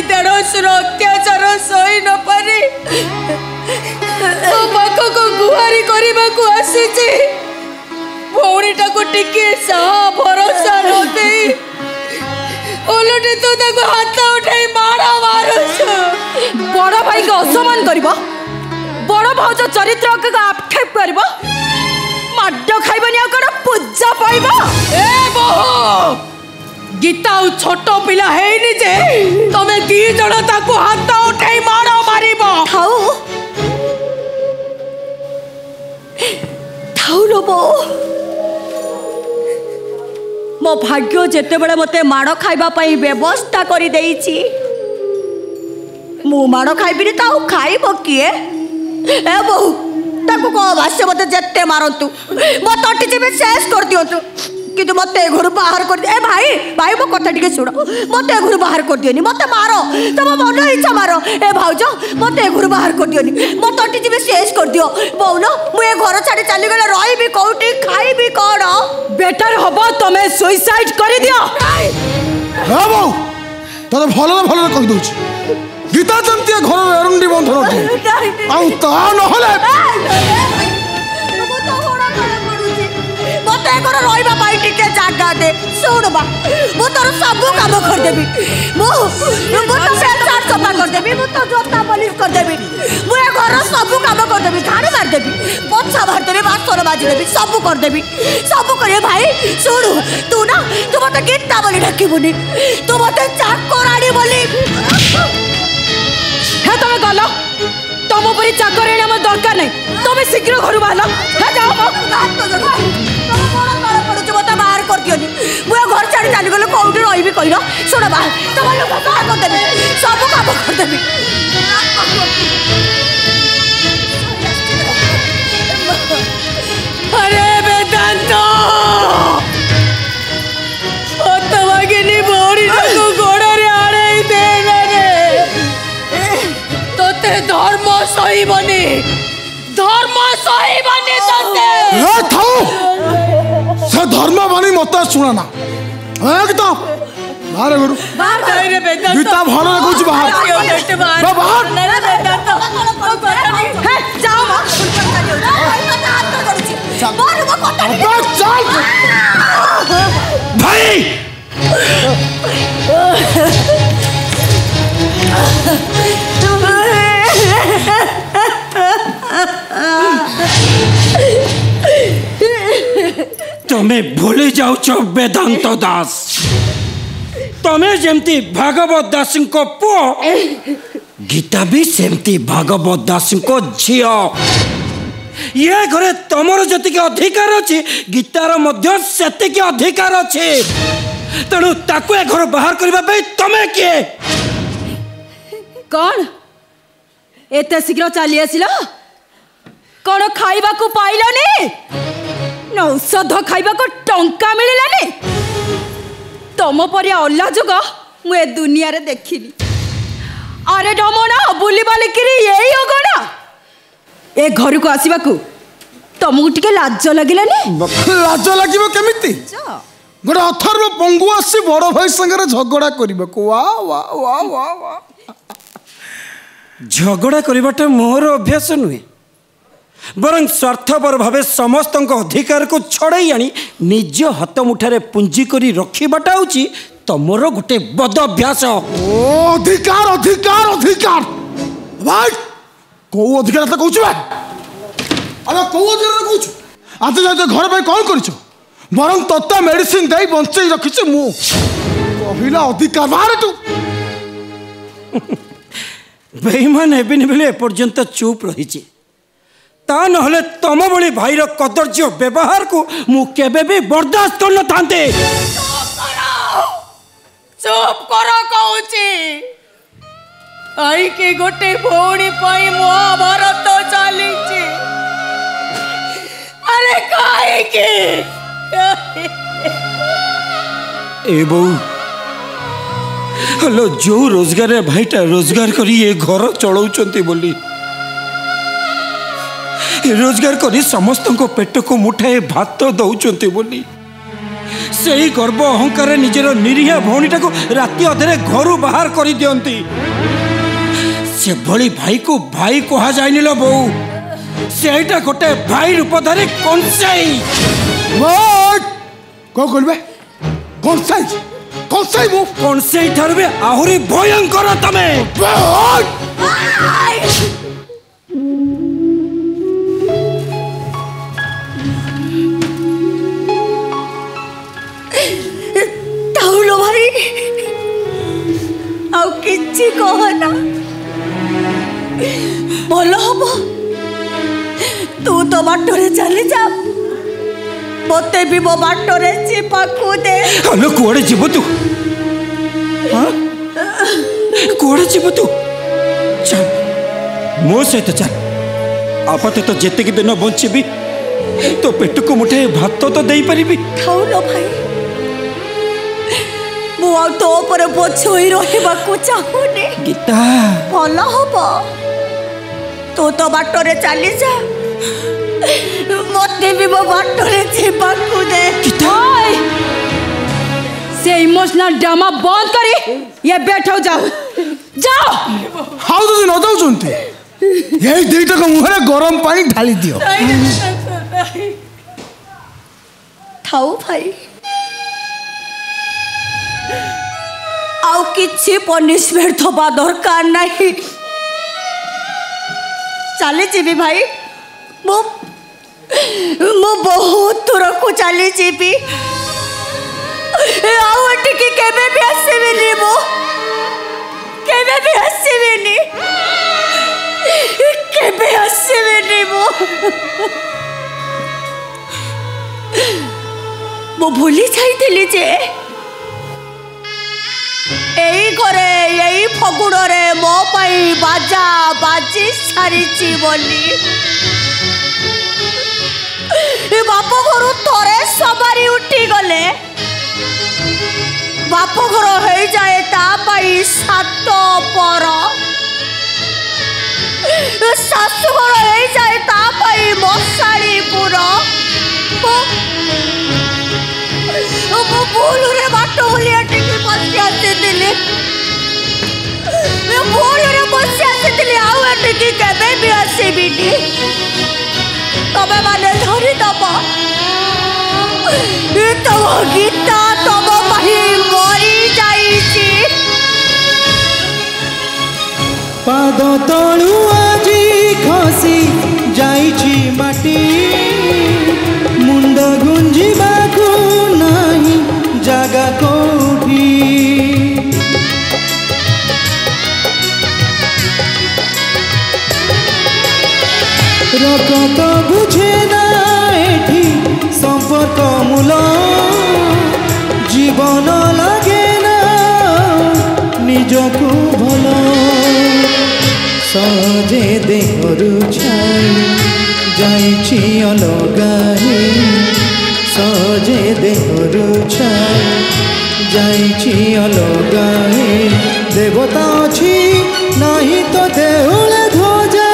देढ़शुर अत्याचार सही न पारी पाख को गुहारी करने को आसी भौणीटा को टिके साहा भरोसा नदे ओलटे तो ताको हाथ उठाई मारा मारुछ। बड़ भाई को असमान करबो बड़ भाउज चरित्र को आक्षेप करबो माड खाइबनी आ कोन पूजा पाइबो। ए बहो गीता छोट पिला हेनी जे तमे दी जण ताको हाथ उठाई मारो मारिबो खाऊ खाऊ लोबो मो भाग्य जेते बड़े मते माड़ खाइबा पई व्यवस्था करी देइछि मु माड़ खाइबिनी ताऊ खाइबो किए। ए बहु ताको को भाष्य मते जेते मारंतु मो तटी जेबे शेष कर दियंतु किंतु मते घर बाहर कर ए भाई भाई मो कथा टिके सुनो मते घर बाहर कर दियनी मते मारो तम मन इच्छा मारो। ए भाउज मते घर बाहर कर दियनी मो तटी जेबे शेष कर दियो बहुन मु ए घर छाड़ी चली गले रहिबी कोठी खाइबी कोन बेटर हबो तमे सुसाइड कर दियो। हां बहु तने भलो भलो कहि दोछि गीता जंती घर एरंडी बंधन आउ ता न होले मते घर रहिबा पाई टिके जागा दे सुन बा मु तोर सब काम कर देबी मु तो सेंसर सफा कर देबी मु तो जोता पॉलिश कर देबी मु ए घर सब काम कर देबी झाड़ू मार देबी पोछा मार देबी बासन माज देबी सब कर देबी सब करे भाई सुन तू ना तू मते गीता बोली डाकिबुनी तू मते चाकराणी बोली हे तमे गलो तुम परी चाकराणी हम दरकार नहीं तुम शीघ्र घर बाहर हे जाओ मत बाहर कर दियोनी मु घर छाड़ी चली गले कौटी रही कहल शुण बाहर तुम लोग बाहर करदेवी सब काम करदेवी। अरे वेदांत भगिनी भौणी को गोड़े आड़े दे तोते धर्म सहीबनी तोते से धर्म बानी मत सुना एकदम बाहर गुरु गीता भल लगुच बाहर भाई तुम्हें भूली जाऊ वेदांत दास तुम्हें जमती भागवत दास को पुओ गीता भी सेमती भागवत दास को झियो ये घरे तुमर जति अधिकार अच्छे गीतार मध्य सेतिक अधिकार अच्छे तेणु ताकू ए घर बाहर करने तमें किए कौन एते शीघ्र चली आसिल कौन खाइबा को पाइलनी न औषध खाइबा को टंका मिललानी तुम पर अल्लाह जुग मुझे दुनिया रे देखिनी। अरे डमना बुली बालिकी यही अगणा ए घर को आसवा को तुमको टिके लाज लगिलानी लाज लगिबो केमिति गोटे अथर्व पंगु आसी बड़ भाई संगे झगड़ा करबा को वाह वाह वाह वाह वाह झगड़ा करवाटा मोर अभ्यास नुहे बरं स्वार्थपर भाव समस्त अधिकार को छड़ाई आनी निज हाथ मुठारे पुंजी करी रखिबाटा होची तमरो गोटे बद अभ्यास। अधिकार अधिकार अधिकार भाई को अधिकार तो कहूछ अरे को अधिकार कहूछ आज जाते घर भाई कौन करिछ बरं तत्ता मेडिसिन दे बंचई रखिछ मु कहिला अधिकार बाहर तू बेईमान हेबिनी बेले एपर्यंत चुप रही ता नहले तम भली भाईर कदर्य व्यवहार को मु केबे भी बर्दाश्त कर न थांते। चुप करो कहूची आई के गोटे भौणी पई महाभारत चली अरे काहे के ए बो हेलो जो रोजगार भाईटा रोजगार करी ये घर चलाउचंती बोली रोजगार करी समस्त को पेट को मुठाए भात दौचंती बोली से गर्व अहंकार निजर निरीह भौणीटा को राति अधे घर बाहर कर दियंती से भली भाई को भाई कहा जाए लो बो सेटा गोटे भाई रूपधारी कंसाई कौन करबे कंसाई मो कंसाई ठार भी आहुरी भयंकर तमे टाउलो भाई आउ किछि कहना भल हम तू तो बाटरे चली जा मते भी मो बाटरे चिपाकू दे हलो कुआड़े जीव तू कुआड़े जीव तू चल मो सहित चल आपात तो जेते दिन बंची तो पेट को मुठे भात तो दे पारि ठाउलो भाई मु आ तो पर बोझई रहिबा को चाहुनी गीता भल हबो तू तो बाटरे चली जा मते भी मो बाटरे चिपाकू दे ओए से इमोशनल ड्रामा बंद करी ये बैठो जाओ जाओ हाउ तो न जाऊ चंते यही दुईटा को मुहरे गरम पानी ढाली दियो थाऊ भाई आउ किछि पनिशमेंट थबा दरकार नहीं चली जीवी भाई मु बहुत दूर को चली जीवी आउ एटिकी केबे भी आसीबिनी मु केबे भी आसीबिनी केबे आसीबिनी मु भूली जाइथिली जे एई घरे एई फगुड़रे मो पाई बाजा बाजी सारिची बोली बाप घर थरे सवारी उठी गले बाप घर हो जाए ता पाई 7 पर शाशु घर हो जाए ता पाई मशाड़ी पुर भूल रे बाट बोलिया टिकी बसी आसी भूल रे बसी आसी आउ एटिकी केबे भी आसीबिनी तबे माने धरी दब तब गीता तब भाई मरी जाइछि पाद तलु आजी खसी जाइछि माटी मुंड गुंजिबाकू नाही जागा कोठी रकत बुझे ना एठी संपर्क मूल जीवन लगे ना निजकू भल सजे देहरु छाई जाइछि अलगाही सजे देहरु छाई जाइछि अलगाही देवता अछि नाही तो देउले ध्वजा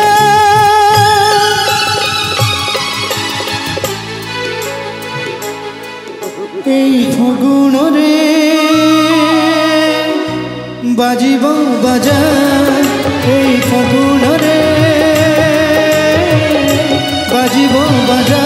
এই ফগুণরে বাজিব বাজা এই ফগুণরে বাজিব বাজা